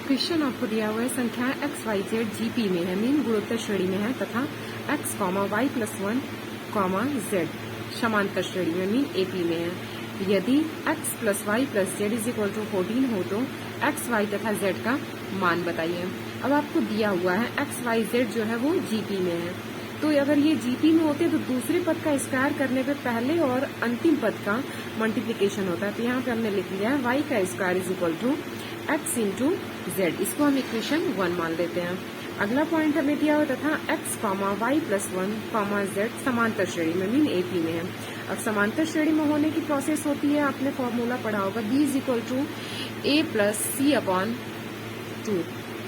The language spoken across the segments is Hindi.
क्वेश्चन आपको दिया हुआ है संख्या एक्स वाई जेड जीपी में है, मीन गुणोत्तर श्रेणी में है तथा x comma y plus one comma z समांतर श्रेणी में मीन एपी में है। यदि x plus y plus z is equal to 14 हो तो एक्स वाई तथा जेड का मान बताइए। अब आपको दिया हुआ है एक्स वाई जेड जो है वो जीपी में है, तो अगर ये जीपी में होते तो दूसरे पद का स्क्वायर करने पे पहले और अंतिम पद का मल्टीप्लीकेशन होता है। तो यहाँ पे हमने लिख लिया है वाई का square is equal to x into z, इसको हम इक्वेशन 1 मान लेते हैं। अगला पॉइंट हमें दिया हुआ तथा x comma y plus one comma z समांतर श्रेणी में मीन एपी में है। अब समांतर श्रेणी में होने की प्रोसेस होती है, आपने फॉर्मूला पढ़ा होगा b is equal to a plus c upon 2,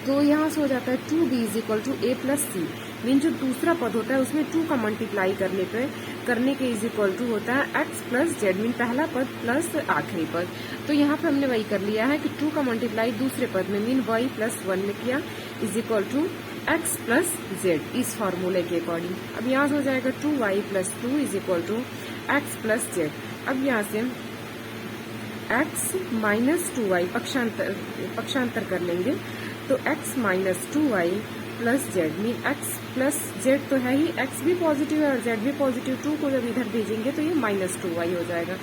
तो यहाँ से हो जाता है 2b is equal to a plus c, mean जो दूसरा पद होता है उसमें 2 का मल्टीप्लाई करने के इज इक्वल टू होता है एक्स प्लस जेड, मीन पहला पद प्लस आखिरी पद। तो यहाँ पे हमने वही कर लिया है कि 2 का मल्टीप्लाई दूसरे पद में मीन वाई प्लस 1 में किया is equal to x plus z इस फॉर्मूले के अकॉर्डिंग। अब यहाँ से हो जाएगा 2y plus 2 is equal to x plus z. अब यहाँ से x माइनस 2y पक्षांतर कर लेंगे तो x minus 2y plus Z mean x plus Z तो है ही, x भी पॉजिटिव है और z भी पॉजिटिव, 2 को जब इधर भेजेंगे तो ये माइनस 2y हो जाएगा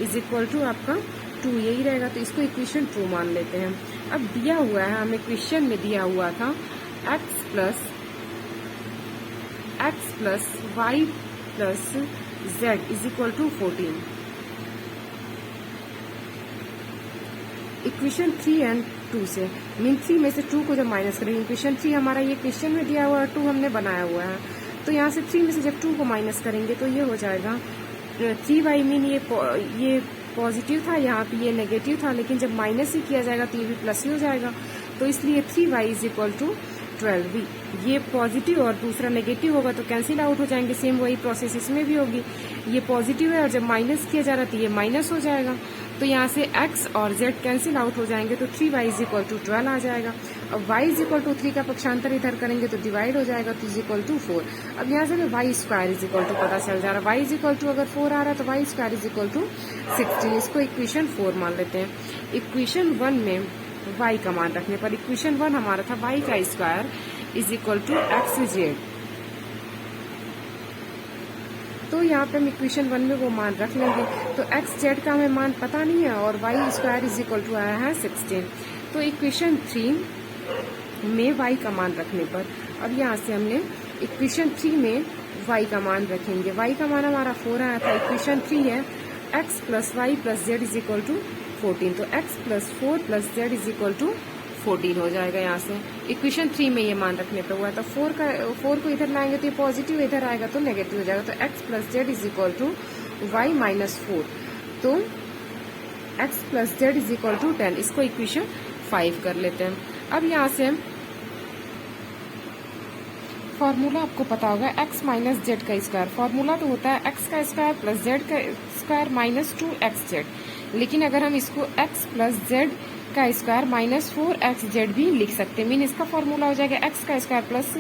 इज इक्वल टू आपका 2 यही रहेगा। तो इसको इक्वेशन 2 मान लेते हैं। अब दिया हुआ है हमें क्वेश्चन में दिया हुआ था x plus y plus z is equal to 14। Equation 3 and 2 से मीन 3 में से 2 को जब माइनस करेंगे, इक्वेशन 3 हमारा ये क्वेश्चन में दिया हुआ है, 2 हमने बनाया हुआ है, तो यहाँ से 3 में से जब 2 को माइनस करेंगे तो ये हो जाएगा 3y मीन ये पॉजिटिव था, यहाँ पे ये नेगेटिव था, लेकिन जब माइनस ही किया जाएगा तो ये भी प्लस ही हो जाएगा, तो इसलिए 3y इज इक्वल टू 12। ये पॉजिटिव और दूसरा नेगेटिव होगा तो कैंसिल आउट हो जाएंगे, सेम वही प्रोसेस इसमें भी होगी। ये पॉजिटिव है और जब माइनस किया जा रहा है तो ये माइनस हो जाएगा, तो यहाँ से x और z कैंसिल आउट हो जाएंगे तो 3y इज इक्वल टू 12 आ जाएगा। अब y इज इक्वल टू 3 का पक्षांतर इधर करेंगे तो डिवाइड हो जाएगा तो इज इक्वल टू 4। अब यहाँ से y square is equal to पता चल जा रहा है, y इज इक्वल टू अगर 4 आ रहा है तो y square is equal to 16, इसको इक्वेशन 4 मान लेते हैं। इक्वेशन 1 में y का मान रखने पर इक्वेशन 1 हमारा था y का square is equal to x z, तो यहाँ पे हम इक्वेशन 1 में वो मान रख लेंगे। तो एक्स जेड का हमें मान पता नहीं है और y square is equal to आया है 16, तो इक्वेशन 3 में वाई का मान रखने पर अब यहाँ से हमने इक्वेशन 3 में वाई का मान रखेंगे। वाई का मान हमारा 4 आया था, इक्वेशन 3 है x plus y plus z is equal to 14, तो x plus 4 plus z is equal to 14 हो जाएगा। यहाँ से इक्वेशन 3 में ये मान रखने पर हुआ तो 4 को इधर लाएंगे तो ये पॉजिटिव इधर आएगा तो नेगेटिव हो जाएगा, तो x plus z is equal to y minus 4, तो x plus z is equal to 10, इसको इक्वेशन 5 कर लेते हैं। अब यहाँ से फॉर्मूला आपको पता होगा x माइनस जेड का स्क्वायर, फॉर्मूला तो होता है x का स्क्वायर प्लस जेड का स्क्वायर माइनस 2xz, लेकिन अगर हम इसको x प्लस जेड का स्क्वायर माइनस 4xz भी लिख सकते हैं, मीन इसका फॉर्मूला हो जाएगा x का स्क्वायर प्लस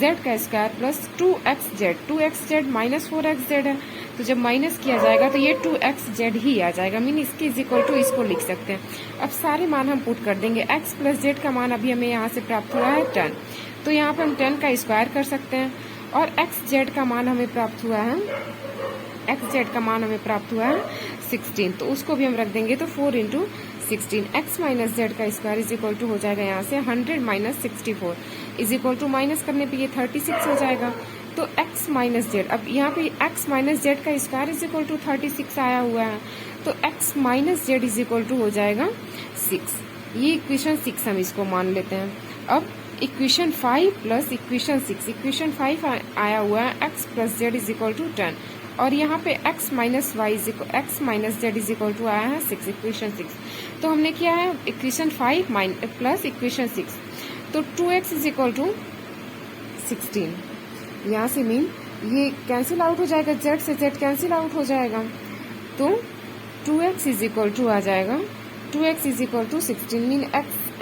z का square plus 2xz minus 4xz है, तो जब माइनस किया जाएगा तो ये 2xz ही आ जाएगा, मीन इसके इज इक्वल टू इसको लिख सकते हैं। अब सारे मान हम पुट कर देंगे, x प्लस जेड का मान अभी हमें यहाँ से प्राप्त हुआ है 10, तो यहाँ पे हम 10 का स्क्वायर कर सकते हैं, और xz का मान हमें प्राप्त हुआ है 16, तो उसको भी हम रख देंगे तो 4 इंटू 16, x माइनस जेड का स्क्वायर इज इक्वल टू हो जाएगा यहाँ से 100 minus 64 is equal to minus करने पे ये 36 हो जाएगा, तो x माइनस जेड, अब यहाँ पे x माइनस जेड का स्क्वायर इज इक्वल टू 36 आया हुआ है, तो x minus z is equal to हो जाएगा 6, ये इक्वेशन 6 हम इसको मान लेते हैं। अब इक्वेशन 5 प्लस इक्वेशन 6, इक्वेशन 5 आया हुआ है x plus z is equal to 10, और यहाँ पे x minus z is equal to आया है 6, इक्वेशन 6, तो हमने किया है इक्वेशन 5 प्लस इक्वेशन 6, तो 2x इज इक्वल टू 16, यहाँ से मीन ये कैंसिल आउट हो जाएगा, z से z कैंसिल आउट हो जाएगा, तो 2x इज इक्वल टू आ जाएगा 2x is equal to 16, mean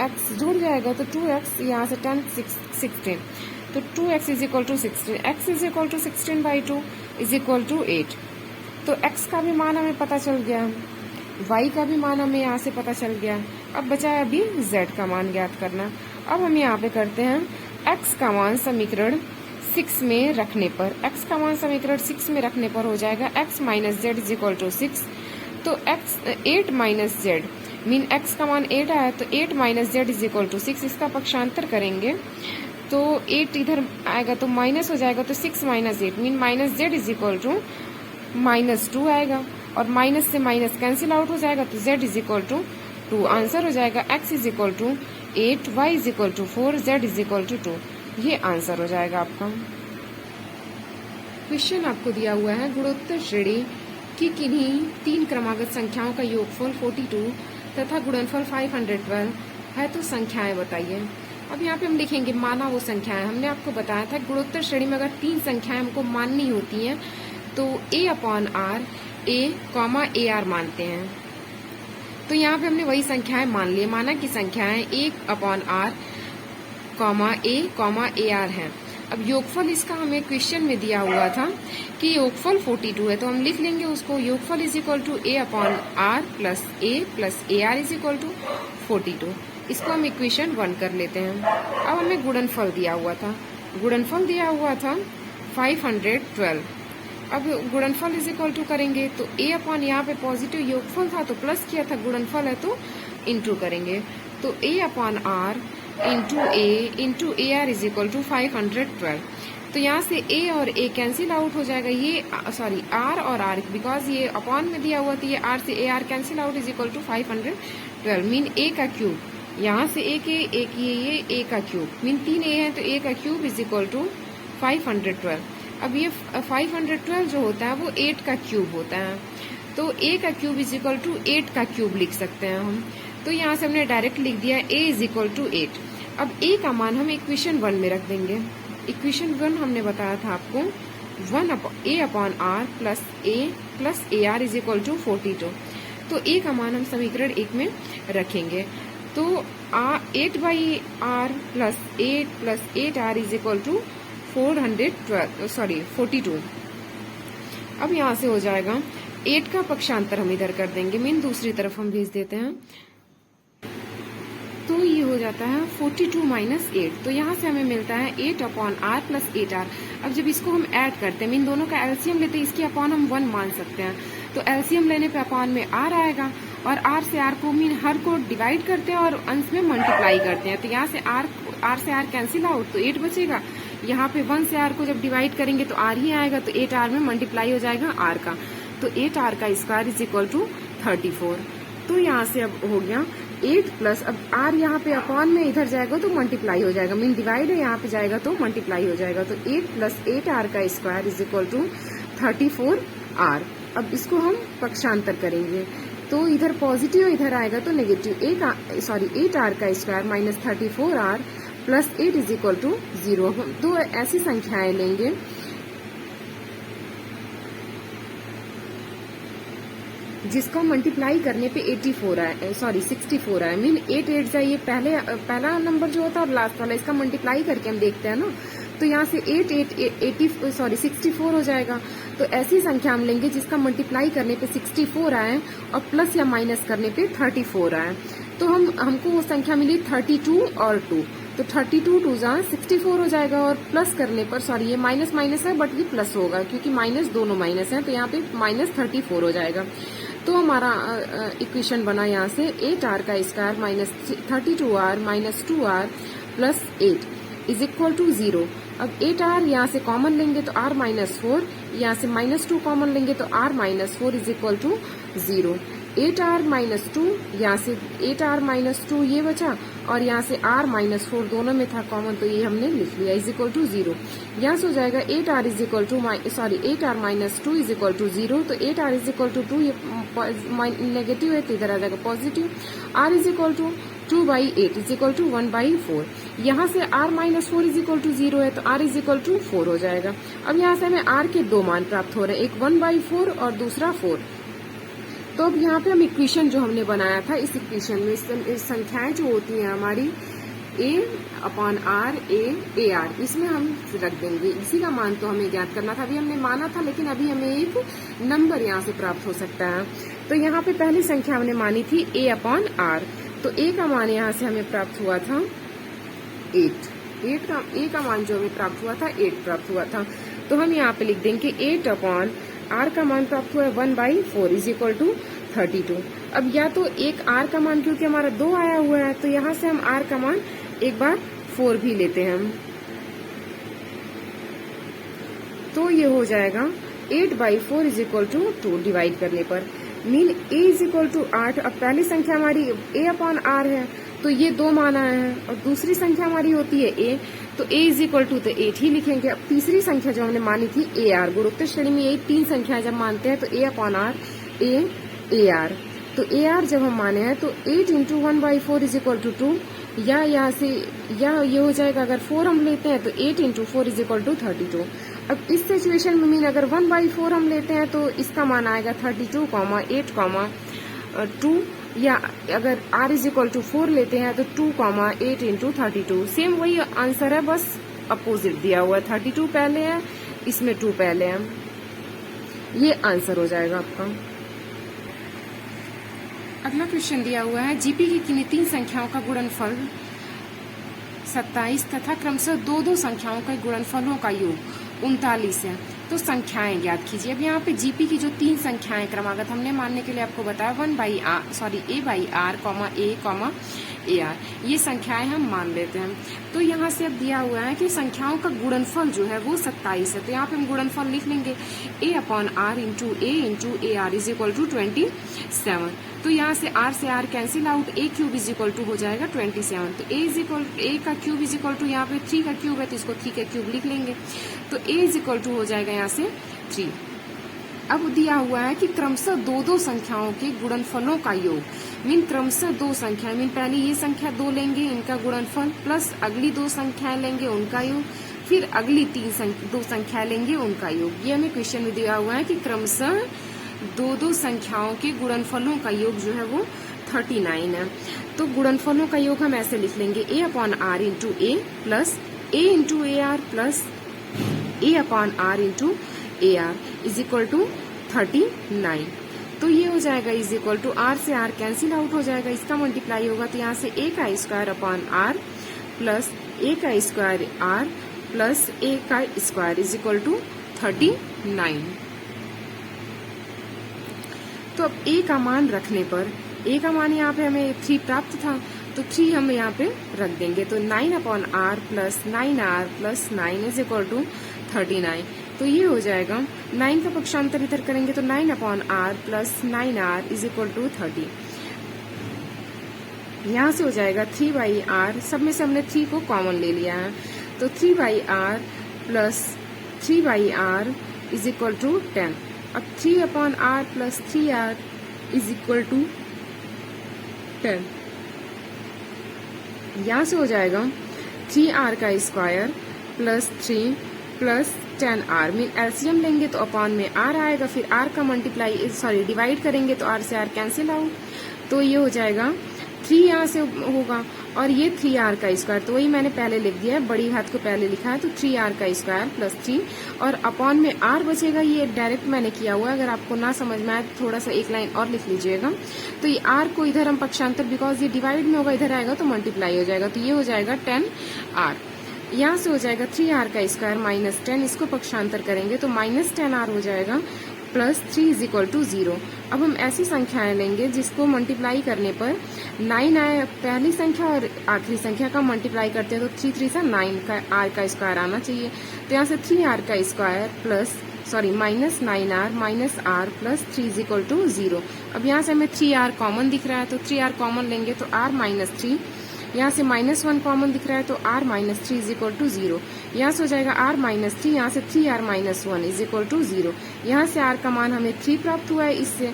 x जुड़ जाएगा तो 2x यहाँ से 10 16, तो 2x is equal to 16, x is equal to 16 by 2 is equal to 8, तो x का भी मान हमें पता चल गया, y का भी मान हमें यहाँ से पता चल गया, अब बचा है अभी z का मान ज्ञात करना। अब हम यहाँ पे करते हैं x का मान समीकरण 6 में रखने पर, x का मान समीकरण 6 में रखने पर हो जाएगा x minus z is equal to 6। तो x 8 minus z mean x का मान 8 आया, तो 8 minus z is equal to 6। इसका पक्षांतर करेंगे तो 8 इधर आएगा तो माइनस हो जाएगा, तो 6 minus 8 mean minus z is equal to -2 आएगा, और माइनस से माइनस कैंसिल आउट हो जाएगा, तो z is equal to 2। Answer हो जाएगा x is equal to 8, y is equal to 4, z is equal to 2। ये आंसर हो जाएगा आपका। क्वेश्चन आपको दिया हुआ है गुणोत्तर श्रेणी की किन्हीं 3 क्रमागत संख्याओं का योगफल 42 तथा गुणनफल 512 है, तो संख्याएं बताइए। अब यहाँ पे हम लिखेंगे माना वो संख्याएं। हमने आपको बताया था गुणोत्तर श्रेणी में अगर 3 संख्याएं हमको माननी होती हैं तो a/r a, AR मानते हैं। तो यहाँ पे हमने वही संख्याएं मान ली। माना की संख्याएं 1/r a, AR है। अब योगफल इसका हमें क्वेश्चन में दिया हुआ था कि योगफल 42 है, तो हम लिख लेंगे उसको योगफल is equal to a/r plus a plus AR is equal to 42। इसको हम इक्वेशन 1 कर लेते हैं। अब हमें गुणनफल दिया हुआ था, गुणनफल दिया हुआ था 512। अब गुणनफल इज इक्वल टू करेंगे तो a/ यहाँ पे पॉजिटिव योगफल था तो प्लस किया था, गुणनफल है तो इंटू करेंगे, तो a/r into AR is equal to 512। तो यहाँ से a और a कैंसिल आउट हो जाएगा, ये सॉरी r और r, बिकॉज ये अपॉन में दिया हुआ था, ये r से AR cancel out is equal to 512 mean a का क्यूब। यहाँ से a के एक ये a का क्यूब मीन 3a है, तो a का क्यूब इज इक्वल टू 512। अब ये 512 जो होता है वो 8 का क्यूब होता है, तो a का क्यूब इज इक्वल टू 8 का क्यूब लिख सकते हैं हम। तो यहाँ से हमने डायरेक्ट लिख दिया a इज इक्वल टू 8। अब a का मान हम इक्वेशन 1 में रख देंगे। इक्वेशन 1 हमने बताया था आपको 1a/r plus a plus AR is equal to 42। तो a का मान हम समीकरण 1 में रखेंगे, तो 8/r plus 8 plus 8r is equal to 42। अब यहाँ से हो जाएगा 8 का पक्षांतर हम इधर कर देंगे, मीन दूसरी तरफ हम भेज देते हैं, तो ये हो जाता है 42 माइनस 8। तो यहाँ से हमें मिलता है 8/r प्लस 8r। अब जब इसको हम ऐड करते हैं, मीन दोनों का एलसीएम लेते हैं, इसकी अपॉन हम 1 मान सकते हैं, तो एलसीएम लेने पे अपॉन में r आएगा, और r से r को मीन हर को डिवाइड करते हैं और अंश में मल्टीप्लाई करते हैं, तो यहाँ से r से r कैंसिल आउट, तो 8 बचेगा। यहाँ पे 1 से r को जब डिवाइड करेंगे तो r ही आएगा, तो 8r में मल्टीप्लाई हो जाएगा r का, तो 8r का स्क्वायर इज इक्वल टू 34। तो यहाँ से अब हो गया 8 प्लस, अब r यहाँ पे अपॉन में इधर जाएगा तो मल्टीप्लाई हो जाएगा, मीन डिवाइड है यहाँ पे जाएगा तो मल्टीप्लाई हो जाएगा, तो 8 प्लस 8r का square is equal to 34r। अब इसको हम पक्षांतर करेंगे, तो इधर पॉजिटिव इधर आएगा तो नेगेटिव, 8r का square minus 34r plus 8 is equal to 0। हम दो ऐसी संख्याएं लेंगे जिसको मल्टीप्लाई करने पे 64 आए, मीन 8 8 जाइए पहला नंबर जो होता है और लास्ट वाला, इसका मल्टीप्लाई करके हम देखते हैं ना, तो यहाँ से 64 हो जाएगा। तो ऐसी संख्या हम लेंगे जिसका मल्टीप्लाई करने पे 64 आए और प्लस या माइनस करने पे 34 आए। तो हमको वो संख्या मिली 32 और 2, तो 32 2 जा 64 हो जाएगा, और प्लस करने पर ये माइनस माइनस है बट ये प्लस होगा क्योंकि माइनस दोनों माइनस है, तो यहाँ पे माइनस 34 हो जाएगा। तो हमारा इक्वेशन बना यहाँ से 8r का square minus 32r minus 2r plus 8 is equal to 0। अब 8r यहाँ से कॉमन लेंगे तो r माइनस 4, यहाँ से माइनस 2 कॉमन लेंगे तो r minus 4 is equal to 0। 8r minus 2, यहाँ से 8r माइनस 2 ये बचा, और यहाँ से r माइनस 4 दोनों में था कॉमन, तो ये हमने लिख लिया इज इक्वल टू 0। यहाँ से हो जाएगा 8r is equal to 8r minus 2 is equal to 0, तो 8r इज इक्वल टू 2, ये नेगेटिव है तो इधर आ जाएगा positive, r is equal to 2/8 is equal to 1/4। यहाँ से r minus 4 is equal to 0 है, तो r इज इक्वल टू 4 हो जाएगा। अब यहाँ से हमें r के 2 मान प्राप्त हो रहे हैं, एक 1/4 और दूसरा 4। तो अब यहाँ पे हम इक्वेशन जो हमने बनाया था, इस इक्वेशन में इस संख्याएं जो होती हैं हमारी a/r AR, इसमें हम रख देंगे। इसी का मान तो हमें ज्ञात करना था, अभी हमने माना था, लेकिन अभी हमें एक नंबर यहाँ से प्राप्त हो सकता है। तो यहाँ पे पहली संख्या हमने मानी थी a/r, तो ए का मान यहाँ से हमें प्राप्त हुआ था 8। ए का मान जो हमें प्राप्त हुआ था 8 प्राप्त हुआ था। तो हम यहाँ पे लिख देंगे 8 अपॉन आर का मान प्राप्त हुआ है 1/4 इज इक्वल टू 32। अब या तो एक आर का मान, क्योंकि हमारा 2 आया हुआ है, तो यहाँ से हम आर का मान एक बार 4 भी लेते हैं हम, तो ये हो जाएगा 8/4 इज इक्वल टू 2 डिवाइड करने पर mean a is equal to 8। अब पहली संख्या हमारी ए अपॉन आर है, तो ये 2 मान आए हैं, और दूसरी संख्या हमारी होती है ए, तो ए इज इक्वल टू तो 8 ही लिखेंगे। अब तीसरी संख्या जो हमने मानी थी ए आर, गुणोत्तर श्रेणी में यही 3 संख्याएं जब मानते हैं तो ए अपॉन आर, ए आर, तो ए आर जब हम माने हैं तो 8 इंटू 1/4 इज इक्वल टू 2, या यहाँ से या ये हो जाएगा, अगर 4 हम लेते हैं तो 8 इंटू 4 इज इक्वल टू 32। अब इस सिचुएशन में मीन अगर 1/4 हम लेते हैं तो इसका मान आएगा 32, 8, 2, या अगर r इज इक्वल टू 4 लेते हैं तो 2, 8 इंटू 32। सेम वही आंसर है, बस अपोजिट दिया हुआ है, 32 पहले है, इसमें 2 पहले है। ये आंसर हो जाएगा आपका। अगला क्वेश्चन दिया हुआ है, जीपी की किन्हीं 3 संख्याओं का गुणनफल 27 तथा क्रमशः 2 संख्याओं के गुणनफलों का योग 39 है, तो संख्याएं ज्ञात कीजिए। अब यहाँ पे जीपी की जो 3 संख्याएं क्रमागत हमने मानने के लिए आपको बताया ए आर, ये संख्याएं हम मान लेते हैं। तो यहाँ से अब दिया हुआ है कि संख्याओं का गुणनफल जो है वो 27 है, तो यहाँ पे हम गुणनफल लिख लेंगे a upon r into a r is equal to 27। तो यहाँ से r cancel out, a cube is equal to हो जाएगा 27। तो ए का क्यूब इज इक्वल टू, यहाँ पे 3 का क्यूब है तो इसको 3 का क्यूब लिख लेंगे, तो ए इज इक्वल टू हो जाएगा यहाँ से 3। अब दिया हुआ है कि क्रमशः 2 संख्याओं के गुणनफलों का योग, मीन क्रमशः 2 संख्याएं, मीन पहले ये संख्या 2 लेंगे इनका गुणनफल, प्लस अगली 2 संख्याएं लेंगे उनका योग, फिर अगली 2 संख्याएं लेंगे उनका योग। ये हमें क्वेश्चन में दिया हुआ है कि क्रमशः 2 संख्याओं के गुणनफलों का योग जो है वो 39 है। तो गुणनफलों का योग हम ऐसे लिख लेंगे a upon r into a plus a into a r plus a upon r into a r is equal to 39। तो ये हो जाएगा इज इक्वल टू, आर से आर कैंसिल आउट हो जाएगा, इसका मल्टीप्लाई होगा, तो यहाँ से ए का स्क्वायर अपॉन आर प्लस ए का स्क्वायर आर प्लस ए का स्क्वायर इज इक्वल टू 39। तो अब ए का मान रखने पर, ए का मान यहाँ पे हमें 3 प्राप्त था, तो 3 हम यहाँ पे रख देंगे, तो 9 upon r plus 9r plus 9 is equal to 39। तो ये हो जाएगा, 9 का पक्षांतर इधर करेंगे तो 9 upon r plus 9r is equal to 30। यहाँ से हो जाएगा 3/r, सब में से हमने 3 को कॉमन ले लिया है, तो 3/r plus 3/r is equal to 10। अब 3 upon r plus 3r is equal to 10। यहाँ से हो जाएगा 3r का square plus 3 plus 10r, mean LCM लेंगे तो अपॉन में r आएगा, फिर r का डिवाइड करेंगे तो r से r कैंसिल आउट, तो ये हो जाएगा 3 यहाँ से होगा, और ये 3r का स्क्वायर, तो वही मैंने पहले लिख दिया है, बड़ी हाथ को पहले लिखा है, तो 3r का स्क्वायर प्लस 3 और अपॉन में r बचेगा, ये डायरेक्ट मैंने किया हुआ है, अगर आपको ना समझ में आए तो थोड़ा सा एक लाइन और लिख लीजिएगा। तो ये r को इधर हम पक्षांतर, बिकॉज ये डिवाइड में होगा, इधर आएगा तो मल्टीप्लाई हो जाएगा, तो ये हो जाएगा 10r। यहाँ से हो जाएगा 3r का स्क्वायर माइनस 10, इसको पक्षांतर करेंगे तो माइनस 10r हो जाएगा प्लस 3 इज इक्वल टू 0। अब हम ऐसी संख्याएं लेंगे जिसको मल्टीप्लाई करने पर 9 आए, पहली संख्या और आखिरी संख्या का मल्टीप्लाई करते हैं तो 3 3 से 9 का r का स्क्वायर आना चाहिए, तो यहाँ से 3r का square plus minus 9r minus r plus 3 is equal to 0। अब यहाँ से हमें 3r कॉमन दिख रहा है, तो 3r कॉमन लेंगे तो r माइनस 3, यहाँ से -1 कॉमन दिख रहा है तो r minus 3 is equal to 0। यहाँ से हो जाएगा r माइनस 3, यहाँ से 3r minus 1 is equal to 0। यहाँ से r का मान हमें 3 प्राप्त हुआ है इससे,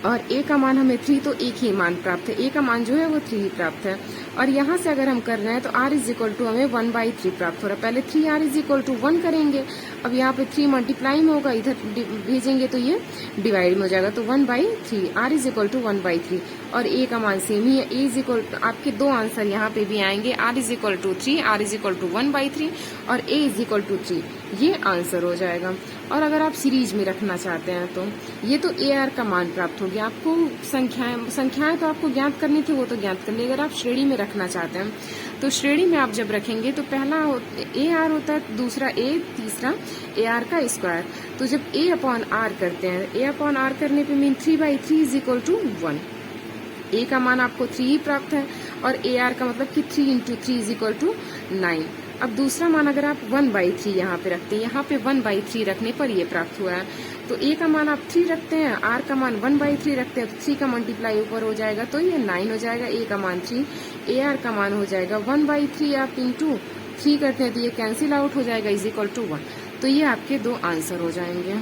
और a का मान हमें 3, तो एक ही मान प्राप्त है, a का मान जो है वो 3 ही प्राप्त है। और यहाँ से अगर हम कर रहे हैं तो r इज इक्वल टू हमें 1/3 प्राप्त हो रहा है। पहले 3r इज इक्वल टू 1 करेंगे, अब यहाँ पे 3 मल्टीप्लाई में होगा, इधर भेजेंगे तो ये डिवाइड में हो जाएगा, तो 1/3, r इज इक्वल टू 1/3। और ए का मान सेम ही है। ए इज इक्वल टू, आपके दो आंसर यहाँ पे भी आएंगे, r is equal to 3, r is equal to 1/3 और ए इज इक्वल टू 3, ये आंसर हो जाएगा। और अगर आप सीरीज में रखना चाहते हैं तो ये तो ए आर का मान प्राप्त हो गया। आपको संख्याएं तो आपको ज्ञात करनी थी, वो तो ज्ञात कर ली। अगर आप श्रेणी में रखना चाहते हैं तो श्रेणी में आप जब रखेंगे तो पहला ए आर होता है, दूसरा ए, तीसरा ए आर का स्क्वायर। तो जब ए अपॉन आर करते हैं, ए अपॉन आर करने पे मीन 3/3 इज इक्वल टू 1। ए का मान आपको 3 ही प्राप्त है और ए आर का मतलब कि 3 × 3 इज इक्वल टू 9। अब दूसरा मान अगर आप 1/3 यहाँ पे रखते हैं, यहाँ पे 1/3 रखने पर ये प्राप्त हुआ है। तो ए का मान आप 3 रखते हैं, आर का मान 1/3 रखते हैं, तो 3 का मल्टीप्लाई ऊपर हो जाएगा तो ये 9 हो जाएगा। ए का मान 3, ए आर का मान हो जाएगा 1/3, आप इंटू 3 करते हैं तो ये कैंसिल आउट हो जाएगा, इज इक्वल टू 1। तो ये आपके दो आंसर हो जाएंगे।